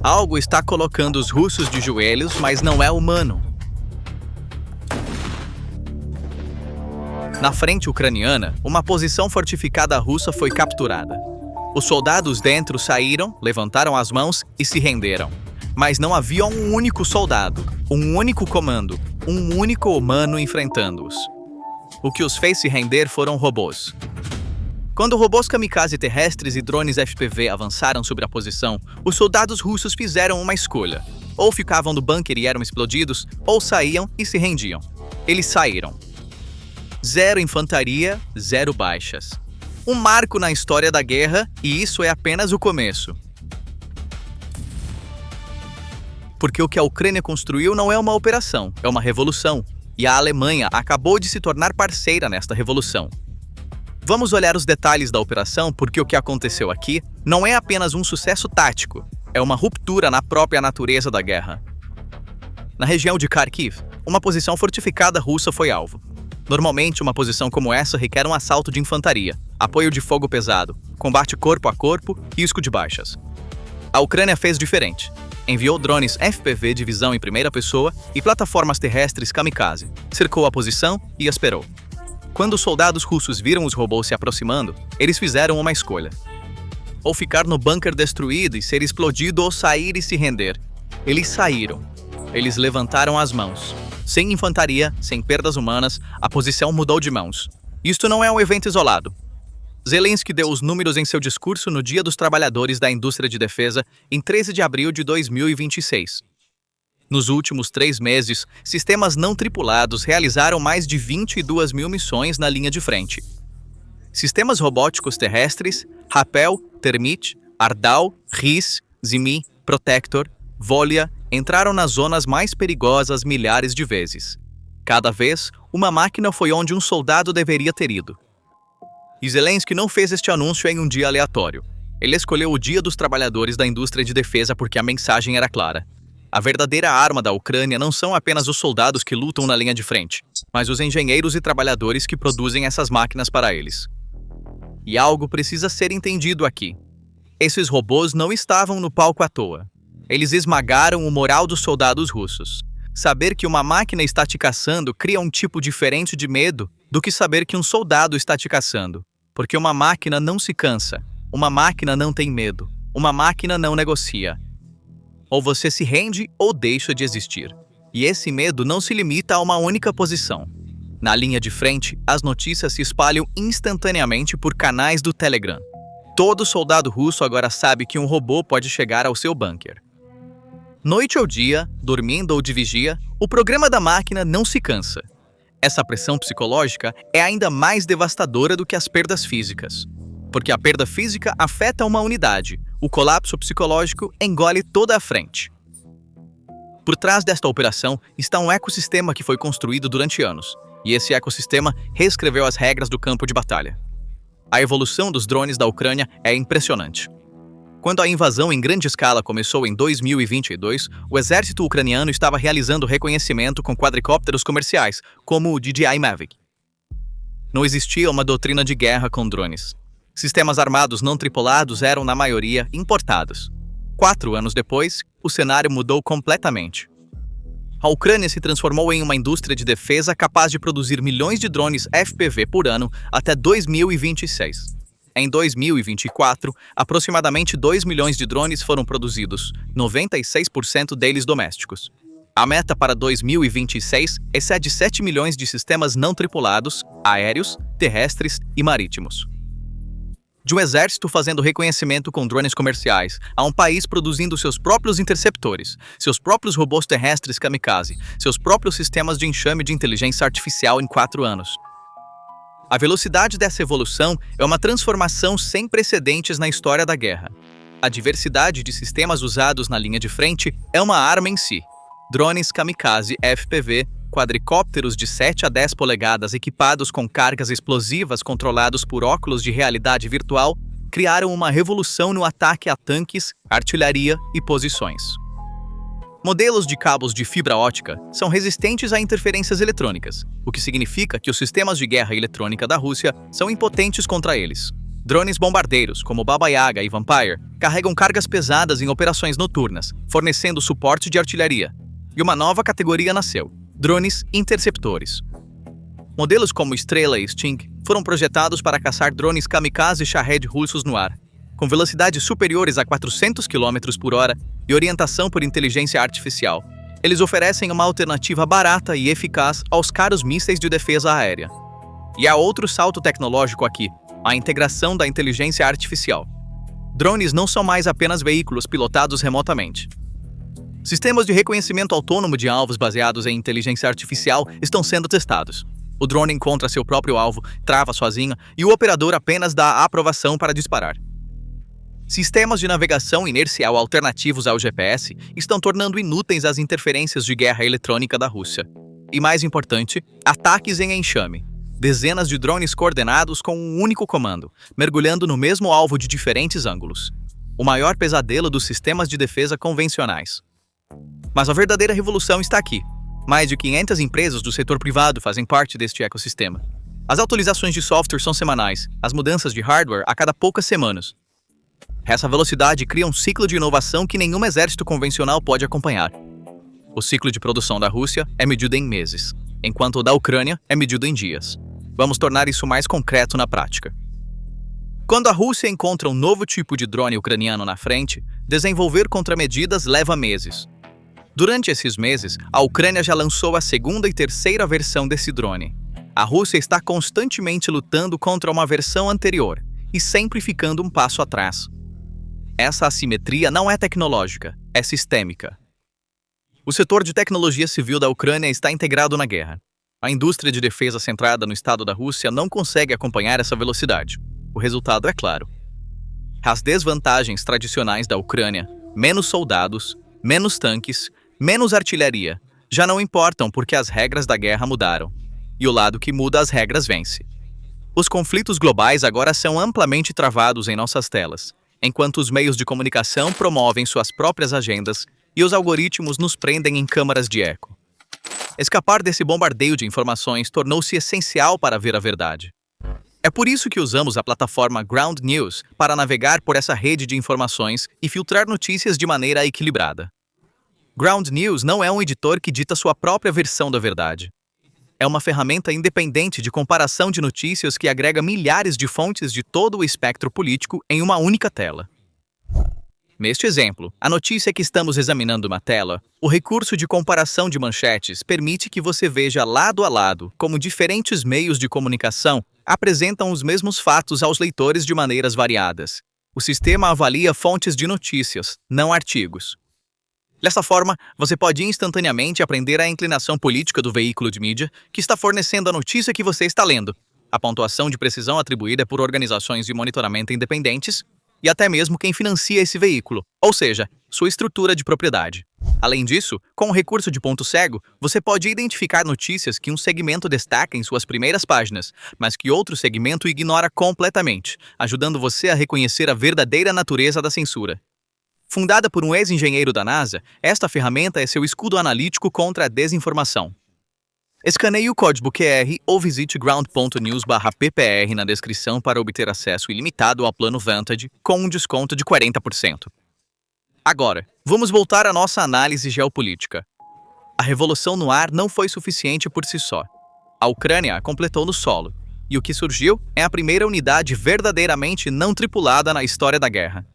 Algo está colocando os russos de joelhos, mas não é humano. Na frente ucraniana, uma posição fortificada russa foi capturada. Os soldados dentro saíram, levantaram as mãos e se renderam. Mas não havia um único soldado, um único comando, um único humano enfrentando-os. O que os fez se render foram robôs. Quando robôs kamikaze terrestres e drones FPV avançaram sobre a posição, os soldados russos fizeram uma escolha. Ou ficavam no bunker e eram explodidos, ou saíam e se rendiam. Eles saíram. 0 infantaria, 0 baixas. Um marco na história da guerra, e isso é apenas o começo. Porque o que a Ucrânia construiu não é uma operação, é uma revolução. E a Alemanha acabou de se tornar parceira nesta revolução. Vamos olhar os detalhes da operação, porque o que aconteceu aqui não é apenas um sucesso tático, é uma ruptura na própria natureza da guerra. Na região de Kharkiv, uma posição fortificada russa foi alvo. Normalmente, uma posição como essa requer um assalto de infantaria, apoio de fogo pesado, combate corpo a corpo, risco de baixas. A Ucrânia fez diferente. Enviou drones FPV de visão em primeira pessoa e plataformas terrestres kamikaze, cercou a posição e esperou. Quando os soldados russos viram os robôs se aproximando, eles fizeram uma escolha. Ou ficar no bunker destruído e ser explodido ou sair e se render. Eles saíram. Eles levantaram as mãos. Sem infantaria, sem perdas humanas, a posição mudou de mãos. Isto não é um evento isolado. Zelensky deu os números em seu discurso no Dia dos Trabalhadores da Indústria de Defesa, em 13 de abril de 2026. Nos últimos 3 meses, sistemas não tripulados realizaram mais de 22 mil missões na linha de frente. Sistemas robóticos terrestres, Rapel, Termit, Ardal, RIS, Zimi, Protector, Volia entraram nas zonas mais perigosas milhares de vezes. Cada vez, uma máquina foi onde um soldado deveria ter ido. E Zelensky não fez este anúncio em um dia aleatório. Ele escolheu o Dia dos Trabalhadores da Indústria de Defesa porque a mensagem era clara. A verdadeira arma da Ucrânia não são apenas os soldados que lutam na linha de frente, mas os engenheiros e trabalhadores que produzem essas máquinas para eles. E algo precisa ser entendido aqui. Esses robôs não estavam no palco à toa. Eles esmagaram o moral dos soldados russos. Saber que uma máquina está te caçando cria um tipo diferente de medo do que saber que um soldado está te caçando. Porque uma máquina não se cansa, uma máquina não tem medo, uma máquina não negocia. Ou você se rende ou deixa de existir. E esse medo não se limita a uma única posição. Na linha de frente, as notícias se espalham instantaneamente por canais do Telegram. Todo soldado russo agora sabe que um robô pode chegar ao seu bunker. Noite ou dia, dormindo ou de vigia, o programa da máquina não se cansa. Essa pressão psicológica é ainda mais devastadora do que as perdas físicas. Porque a perda física afeta uma unidade, o colapso psicológico engole toda a frente. Por trás desta operação está um ecossistema que foi construído durante anos, e esse ecossistema reescreveu as regras do campo de batalha. A evolução dos drones da Ucrânia é impressionante. Quando a invasão em grande escala começou em 2022, o exército ucraniano estava realizando reconhecimento com quadricópteros comerciais, como o DJI Mavic. Não existia uma doutrina de guerra com drones. Sistemas armados não tripulados eram, na maioria, importados. 4 anos depois, o cenário mudou completamente. A Ucrânia se transformou em uma indústria de defesa capaz de produzir milhões de drones FPV por ano até 2026. Em 2024, aproximadamente 2 milhões de drones foram produzidos, 96% deles domésticos. A meta para 2026 excede 7 milhões de sistemas não tripulados, aéreos, terrestres e marítimos. De um exército fazendo reconhecimento com drones comerciais, a um país produzindo seus próprios interceptores, seus próprios robôs terrestres kamikaze, seus próprios sistemas de enxame de inteligência artificial em 4 anos. A velocidade dessa evolução é uma transformação sem precedentes na história da guerra. A diversidade de sistemas usados na linha de frente é uma arma em si. Drones kamikaze FPV, quadricópteros de 7 a 10 polegadas equipados com cargas explosivas controlados por óculos de realidade virtual, criaram uma revolução no ataque a tanques, artilharia e posições. Modelos de cabos de fibra ótica são resistentes a interferências eletrônicas, o que significa que os sistemas de guerra eletrônica da Rússia são impotentes contra eles. Drones bombardeiros, como Baba Yaga e Vampire, carregam cargas pesadas em operações noturnas, fornecendo suporte de artilharia. E uma nova categoria nasceu: drones interceptores. Modelos como Estrela e Sting foram projetados para caçar drones kamikaze e Shahed russos no ar, com velocidades superiores a 400 km por hora e orientação por inteligência artificial. Eles oferecem uma alternativa barata e eficaz aos caros mísseis de defesa aérea. E há outro salto tecnológico aqui: a integração da inteligência artificial. Drones não são mais apenas veículos pilotados remotamente. Sistemas de reconhecimento autônomo de alvos baseados em inteligência artificial estão sendo testados. O drone encontra seu próprio alvo, trava sozinho e o operador apenas dá a aprovação para disparar. Sistemas de navegação inercial alternativos ao GPS estão tornando inúteis as interferências de guerra eletrônica da Rússia. E mais importante, ataques em enxame. Dezenas de drones coordenados com um único comando, mergulhando no mesmo alvo de diferentes ângulos. O maior pesadelo dos sistemas de defesa convencionais. Mas a verdadeira revolução está aqui. Mais de 500 empresas do setor privado fazem parte deste ecossistema. As atualizações de software são semanais, as mudanças de hardware a cada poucas semanas. Essa velocidade cria um ciclo de inovação que nenhum exército convencional pode acompanhar. O ciclo de produção da Rússia é medido em meses, enquanto o da Ucrânia é medido em dias. Vamos tornar isso mais concreto na prática. Quando a Rússia encontra um novo tipo de drone ucraniano na frente, desenvolver contramedidas leva meses. Durante esses meses, a Ucrânia já lançou a segunda e terceira versão desse drone. A Rússia está constantemente lutando contra uma versão anterior e sempre ficando um passo atrás. Essa assimetria não é tecnológica, é sistêmica. O setor de tecnologia civil da Ucrânia está integrado na guerra. A indústria de defesa centrada no estado da Rússia não consegue acompanhar essa velocidade. O resultado é claro. As desvantagens tradicionais da Ucrânia, menos soldados, menos tanques, menos artilharia, já não importam porque as regras da guerra mudaram. E o lado que muda as regras vence. Os conflitos globais agora são amplamente travados em nossas telas, enquanto os meios de comunicação promovem suas próprias agendas e os algoritmos nos prendem em câmaras de eco. Escapar desse bombardeio de informações tornou-se essencial para ver a verdade. É por isso que usamos a plataforma Ground News para navegar por essa rede de informações e filtrar notícias de maneira equilibrada. Ground News não é um editor que dita sua própria versão da verdade. É uma ferramenta independente de comparação de notícias que agrega milhares de fontes de todo o espectro político em uma única tela. Neste exemplo, a notícia que estamos examinando na tela, o recurso de comparação de manchetes permite que você veja lado a lado como diferentes meios de comunicação apresentam os mesmos fatos aos leitores de maneiras variadas. O sistema avalia fontes de notícias, não artigos. Dessa forma, você pode instantaneamente aprender a inclinação política do veículo de mídia que está fornecendo a notícia que você está lendo, a pontuação de precisão atribuída por organizações de monitoramento independentes e até mesmo quem financia esse veículo, ou seja, sua estrutura de propriedade. Além disso, com o recurso de ponto cego, você pode identificar notícias que um segmento destaca em suas primeiras páginas, mas que outro segmento ignora completamente, ajudando você a reconhecer a verdadeira natureza da censura. Fundada por um ex-engenheiro da NASA, esta ferramenta é seu escudo analítico contra a desinformação. Escaneie o código QR ou visite ground.news/ppr na descrição para obter acesso ilimitado ao plano Vantage com um desconto de 40%. Agora, vamos voltar à nossa análise geopolítica. A revolução no ar não foi suficiente por si só. A Ucrânia a completou no solo, e o que surgiu é a primeira unidade verdadeiramente não tripulada na história da guerra.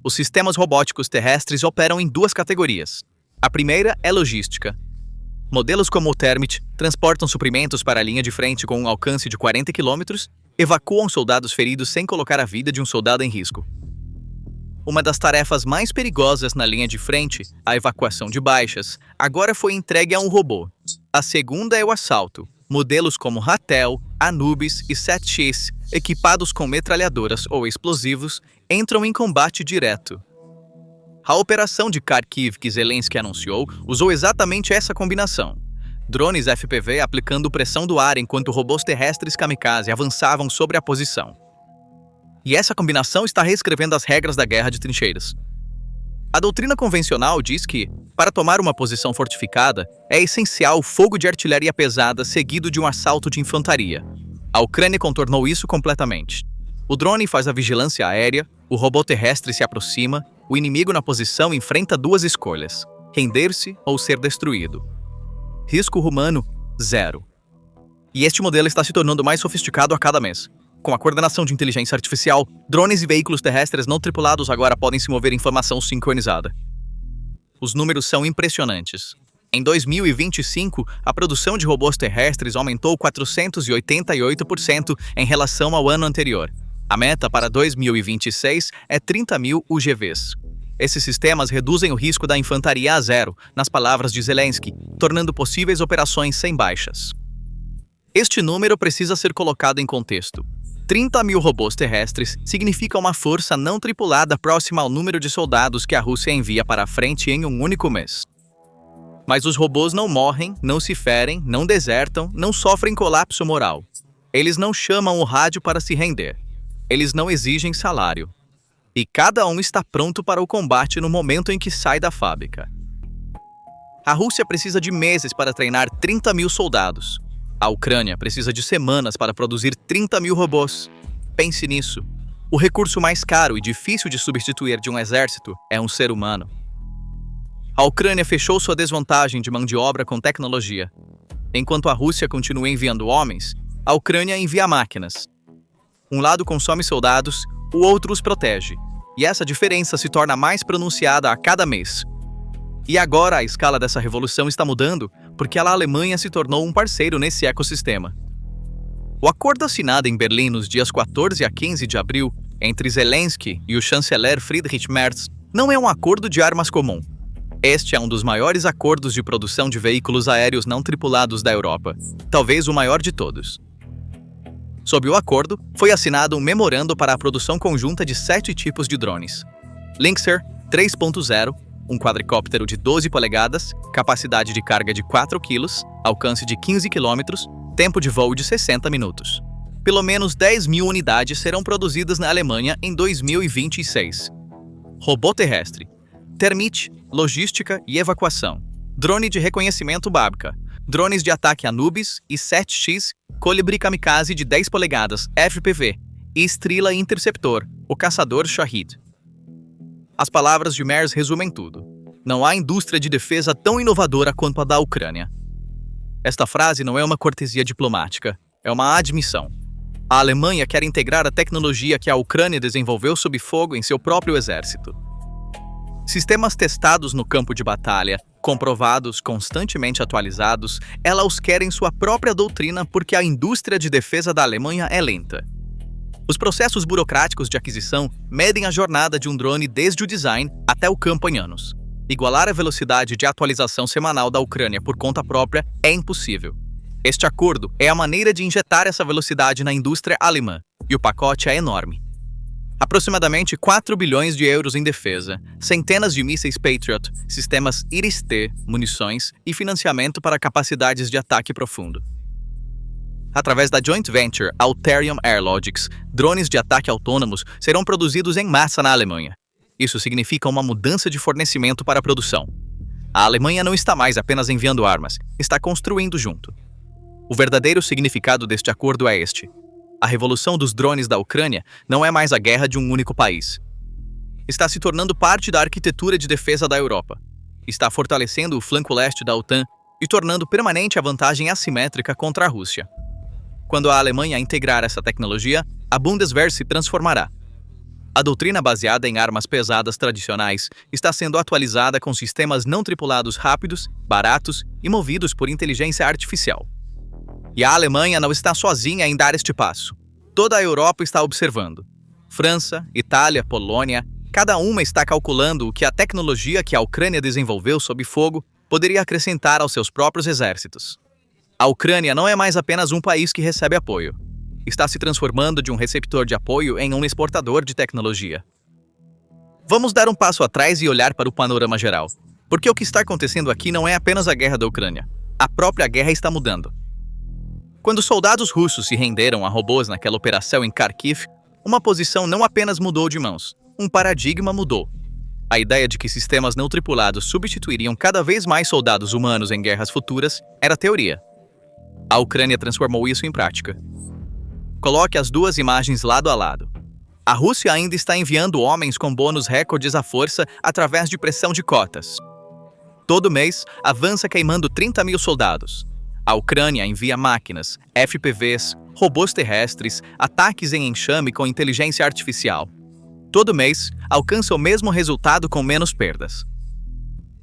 Os sistemas robóticos terrestres operam em duas categorias. A primeira é logística. Modelos como o Termit transportam suprimentos para a linha de frente com um alcance de 40 km, evacuam soldados feridos sem colocar a vida de um soldado em risco. Uma das tarefas mais perigosas na linha de frente, a evacuação de baixas, agora foi entregue a um robô. A segunda é o assalto. Modelos como Ratel, Anubis e 7X, equipados com metralhadoras ou explosivos, entram em combate direto. A operação de Kharkiv que Zelensky anunciou usou exatamente essa combinação. Drones FPV aplicando pressão do ar enquanto robôs terrestres kamikaze avançavam sobre a posição. E essa combinação está reescrevendo as regras da guerra de trincheiras. A doutrina convencional diz que, para tomar uma posição fortificada, é essencial o fogo de artilharia pesada seguido de um assalto de infantaria. A Ucrânia contornou isso completamente. O drone faz a vigilância aérea, o robô terrestre se aproxima, o inimigo na posição enfrenta duas escolhas: render-se ou ser destruído. Risco humano, zero. E este modelo está se tornando mais sofisticado a cada mês. Com a coordenação de inteligência artificial, drones e veículos terrestres não tripulados agora podem se mover em formação sincronizada. Os números são impressionantes. Em 2025, a produção de robôs terrestres aumentou 488% em relação ao ano anterior. A meta para 2026 é 30.000 UGVs. Esses sistemas reduzem o risco da infantaria a zero, nas palavras de Zelensky, tornando possíveis operações sem baixas. Este número precisa ser colocado em contexto. 30.000 robôs terrestres significa uma força não tripulada próxima ao número de soldados que a Rússia envia para a frente em um único mês. Mas os robôs não morrem, não se ferem, não desertam, não sofrem colapso moral. Eles não chamam o rádio para se render. Eles não exigem salário. E cada um está pronto para o combate no momento em que sai da fábrica. A Rússia precisa de meses para treinar 30.000 soldados. A Ucrânia precisa de semanas para produzir 30.000 robôs. Pense nisso. O recurso mais caro e difícil de substituir de um exército é um ser humano. A Ucrânia fechou sua desvantagem de mão de obra com tecnologia. Enquanto a Rússia continua enviando homens, a Ucrânia envia máquinas. Um lado consome soldados, o outro os protege. E essa diferença se torna mais pronunciada a cada mês. E agora a escala dessa revolução está mudando porque a Alemanha se tornou um parceiro nesse ecossistema. O acordo assinado em Berlim nos dias 14 a 15 de abril entre Zelensky e o chanceler Friedrich Merz não é um acordo de armas comum. Este é um dos maiores acordos de produção de veículos aéreos não tripulados da Europa, talvez o maior de todos. Sob o acordo, foi assinado um memorando para a produção conjunta de 7 tipos de drones. Lynxer 3.0, um quadricóptero de 12 polegadas, capacidade de carga de 4 kg, alcance de 15 km, tempo de voo de 60 minutos. Pelo menos 10.000 unidades serão produzidas na Alemanha em 2026. Robô terrestre. Termite, logística e evacuação. Drone de reconhecimento Babka. Drones de ataque Anubis e 7X, Colibri Kamikaze de 10 polegadas, FPV. E Strela Interceptor, o caçador Shahid. As palavras de Merz resumem tudo. Não há indústria de defesa tão inovadora quanto a da Ucrânia. Esta frase não é uma cortesia diplomática, é uma admissão. A Alemanha quer integrar a tecnologia que a Ucrânia desenvolveu sob fogo em seu próprio exército. Sistemas testados no campo de batalha, comprovados, constantemente atualizados, ela os quer em sua própria doutrina porque a indústria de defesa da Alemanha é lenta. Os processos burocráticos de aquisição medem a jornada de um drone desde o design até o campo em anos. Igualar a velocidade de atualização semanal da Ucrânia por conta própria é impossível. Este acordo é a maneira de injetar essa velocidade na indústria alemã, e o pacote é enorme. Aproximadamente 4 bilhões de euros em defesa, centenas de mísseis Patriot, sistemas Iris-T, munições e financiamento para capacidades de ataque profundo. Através da joint venture Alterium Airlogics, drones de ataque autônomos serão produzidos em massa na Alemanha. Isso significa uma mudança de fornecimento para a produção. A Alemanha não está mais apenas enviando armas, está construindo junto. O verdadeiro significado deste acordo é este. A revolução dos drones da Ucrânia não é mais a guerra de um único país. Está se tornando parte da arquitetura de defesa da Europa. Está fortalecendo o flanco leste da OTAN e tornando permanente a vantagem assimétrica contra a Rússia. Quando a Alemanha integrar essa tecnologia, a Bundeswehr se transformará. A doutrina baseada em armas pesadas tradicionais está sendo atualizada com sistemas não tripulados rápidos, baratos e movidos por inteligência artificial. E a Alemanha não está sozinha em dar este passo. Toda a Europa está observando. França, Itália, Polônia, cada uma está calculando o que a tecnologia que a Ucrânia desenvolveu sob fogo poderia acrescentar aos seus próprios exércitos. A Ucrânia não é mais apenas um país que recebe apoio. Está se transformando de um receptor de apoio em um exportador de tecnologia. Vamos dar um passo atrás e olhar para o panorama geral. Porque o que está acontecendo aqui não é apenas a guerra da Ucrânia. A própria guerra está mudando. Quando soldados russos se renderam a robôs naquela operação em Kharkiv, uma posição não apenas mudou de mãos, um paradigma mudou. A ideia de que sistemas não tripulados substituiriam cada vez mais soldados humanos em guerras futuras era teoria. A Ucrânia transformou isso em prática. Coloque as duas imagens lado a lado. A Rússia ainda está enviando homens com bônus recordes à força através de pressão de cotas. Todo mês, avança queimando 30 mil soldados. A Ucrânia envia máquinas, FPVs, robôs terrestres, ataques em enxame com inteligência artificial. Todo mês, alcança o mesmo resultado com menos perdas.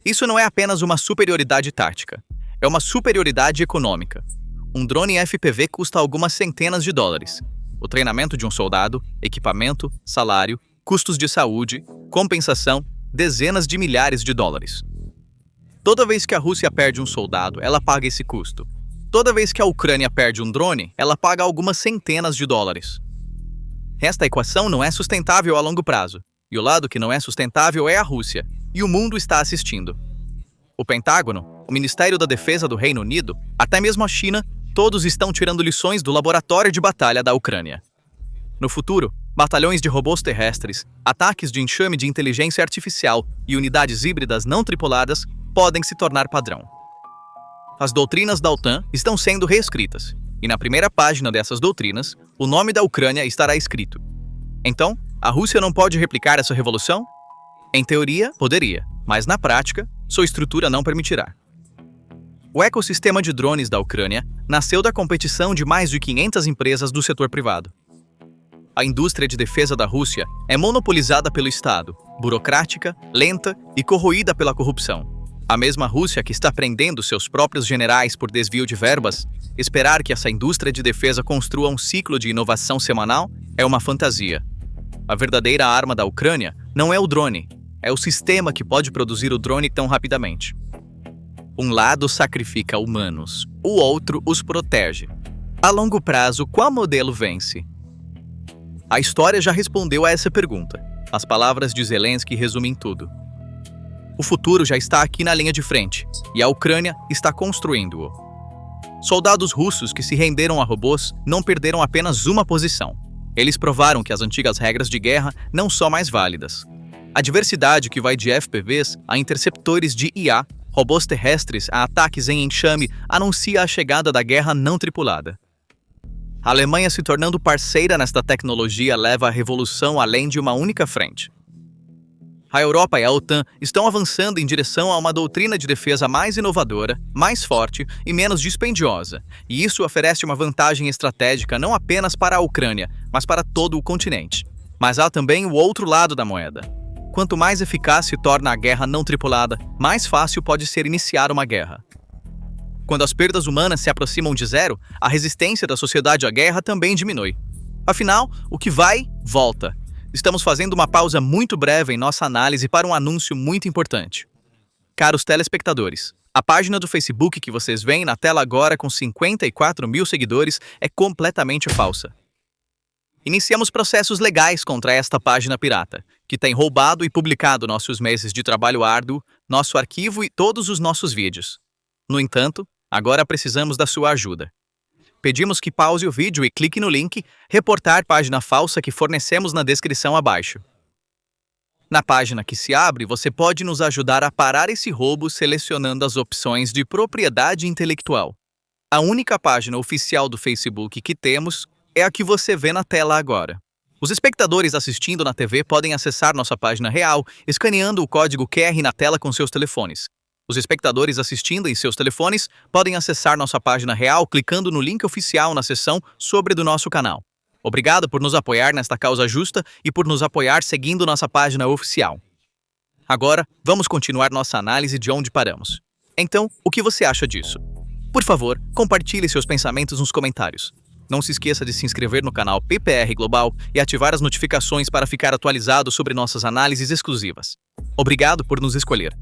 Isso não é apenas uma superioridade tática, é uma superioridade econômica. Um drone FPV custa algumas centenas de dólares. O treinamento de um soldado, equipamento, salário, custos de saúde, compensação, dezenas de milhares de dólares. Toda vez que a Rússia perde um soldado, ela paga esse custo. Toda vez que a Ucrânia perde um drone, ela paga algumas centenas de dólares. Esta equação não é sustentável a longo prazo. E o lado que não é sustentável é a Rússia. E o mundo está assistindo. O Pentágono, o Ministério da Defesa do Reino Unido, até mesmo a China, todos estão tirando lições do laboratório de batalha da Ucrânia. No futuro, batalhões de robôs terrestres, ataques de enxame de inteligência artificial e unidades híbridas não tripuladas podem se tornar padrão. As doutrinas da OTAN estão sendo reescritas, e na primeira página dessas doutrinas, o nome da Ucrânia estará escrito. Então, a Rússia não pode replicar essa revolução? Em teoria, poderia, mas na prática, sua estrutura não permitirá. O ecossistema de drones da Ucrânia nasceu da competição de mais de 500 empresas do setor privado. A indústria de defesa da Rússia é monopolizada pelo Estado, burocrática, lenta e corroída pela corrupção. A mesma Rússia que está prendendo seus próprios generais por desvio de verbas, esperar que essa indústria de defesa construa um ciclo de inovação semanal é uma fantasia. A verdadeira arma da Ucrânia não é o drone, é o sistema que pode produzir o drone tão rapidamente. Um lado sacrifica humanos, o outro os protege. A longo prazo, qual modelo vence? A história já respondeu a essa pergunta. As palavras de Zelensky resumem tudo. O futuro já está aqui na linha de frente, e a Ucrânia está construindo-o. Soldados russos que se renderam a robôs não perderam apenas uma posição. Eles provaram que as antigas regras de guerra não são mais válidas. A diversidade que vai de FPVs a interceptores de IA, robôs terrestres a ataques em enxame, anuncia a chegada da guerra não tripulada. A Alemanha se tornando parceira nesta tecnologia leva a revolução além de uma única frente. A Europa e a OTAN estão avançando em direção a uma doutrina de defesa mais inovadora, mais forte e menos dispendiosa, e isso oferece uma vantagem estratégica não apenas para a Ucrânia, mas para todo o continente. Mas há também o outro lado da moeda. Quanto mais eficaz se torna a guerra não tripulada, mais fácil pode ser iniciar uma guerra. Quando as perdas humanas se aproximam de zero, a resistência da sociedade à guerra também diminui. Afinal, o que vai, volta. Estamos fazendo uma pausa muito breve em nossa análise para um anúncio muito importante. Caros telespectadores, a página do Facebook que vocês veem na tela agora com 54 mil seguidores é completamente falsa. Iniciamos processos legais contra esta página pirata, que tem roubado e publicado nossos meses de trabalho árduo, nosso arquivo e todos os nossos vídeos. No entanto, agora precisamos da sua ajuda. Pedimos que pause o vídeo e clique no link Reportar página falsa que fornecemos na descrição abaixo. Na página que se abre, você pode nos ajudar a parar esse roubo selecionando as opções de propriedade intelectual. A única página oficial do Facebook que temos é a que você vê na tela agora. Os espectadores assistindo na TV podem acessar nossa página real escaneando o código QR na tela com seus telefones. Os espectadores assistindo em seus telefones podem acessar nossa página real clicando no link oficial na seção sobre do nosso canal. Obrigado por nos apoiar nesta causa justa e por nos apoiar seguindo nossa página oficial. Agora, vamos continuar nossa análise de onde paramos. Então, o que você acha disso? Por favor, compartilhe seus pensamentos nos comentários. Não se esqueça de se inscrever no canal PPR Global e ativar as notificações para ficar atualizado sobre nossas análises exclusivas. Obrigado por nos escolher.